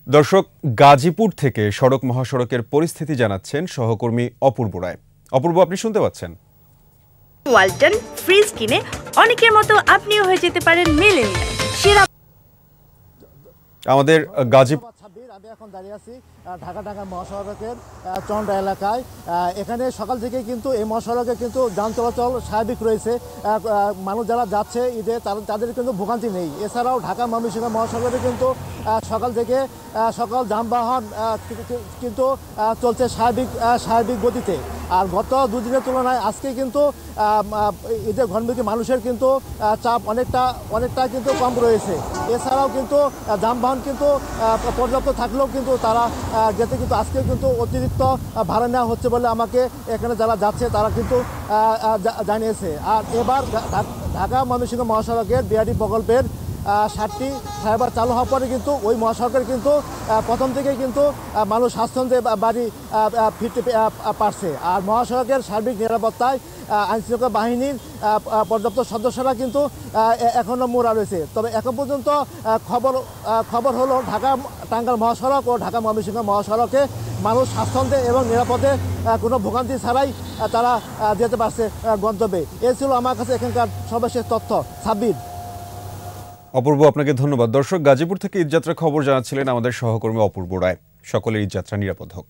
দর্শক, গাজীপুর থেকে সড়ক মহাসড়কের পরিস্থিতি জানাচ্ছেন সহকর্মী অপূর্ব রায়। অপূর্ব, আপনি শুনতে পাচ্ছেন? ওয়ালটন ফ্রিজ কিনে অনেকের মতো আপনিও হয়ে যেতে পারেন মিলেনিয়াল সেরা। আমাদের গাজীপুর আমি এখন দাঁড়িয়ে আছি ঢাকা মহাসড়কের চন্ডা এলাকায়। এখানে সকাল থেকে কিন্তু এই মহাসড়কে কিন্তু যান চলাচল স্বাভাবিক রয়েছে। মানুষ যারা যাচ্ছে ঈদে তাদের কিন্তু ভোগান্তি নেই। এছাড়াও ঢাকা ময়মনসিংহ মহাসড়কে কিন্তু সকাল থেকে সকল যানবাহন কিন্তু চলছে স্বাভাবিক গতিতে। আর গত দুদিনের তুলনায় আজকে কিন্তু ঈদের ঘনমুখী মানুষের কিন্তু চাপ অনেকটা কিন্তু কম রয়েছে। এছাড়াও কিন্তু যানবাহন কিন্তু পর্যাপ্ত থাকলেও কিন্তু তারা যেতে কিন্তু আজকে কিন্তু অতিরিক্ত ভাড়া নেওয়া হচ্ছে বলে আমাকে এখানে যারা যাচ্ছে তারা কিন্তু জানিয়েছে। আর এবার ঢাকা ময়মনসিংহ মহাসড়কের বিআরটি প্রকল্পের 7টি ফ্লাইওভার চালু হওয়ার পরে কিন্তু ওই মহাসড়কের কিন্তু প্রথম থেকে কিন্তু মানুষ স্বাচ্ছন্দ্যে বাড়ি ফিরতে পারছে। আর মহাসড়কের সার্বিক নিরাপত্তায় আইনশৃঙ্খলা বাহিনীর পর্যাপ্ত সদস্যরা কিন্তু এখনও মোড়া রয়েছে। তবে এখন পর্যন্ত খবর হলো ঢাকা টাঙ্গাইল মহাসড়ক ও ঢাকা ময়মনসিংহ মহাসড়কে মানুষ স্বাচ্ছন্দ্যে এবং নিরাপদে কোনো ভোগান্তি ছাড়াই তারা যেতে পারছে গন্তব্যে। এ ছিল আমার কাছে এখানকার সর্বশেষ তথ্য। সাব্বির। অপূর্ব, আপনাকে ধন্যবাদ। দর্শক, গাজীপুর থেকে ঈদযাত্রার খবর জানাচ্ছিলেন আমাদের সহকর্মী অপূর্ব রায়। সকলের ঈদযাত্রা নিরাপদ হোক।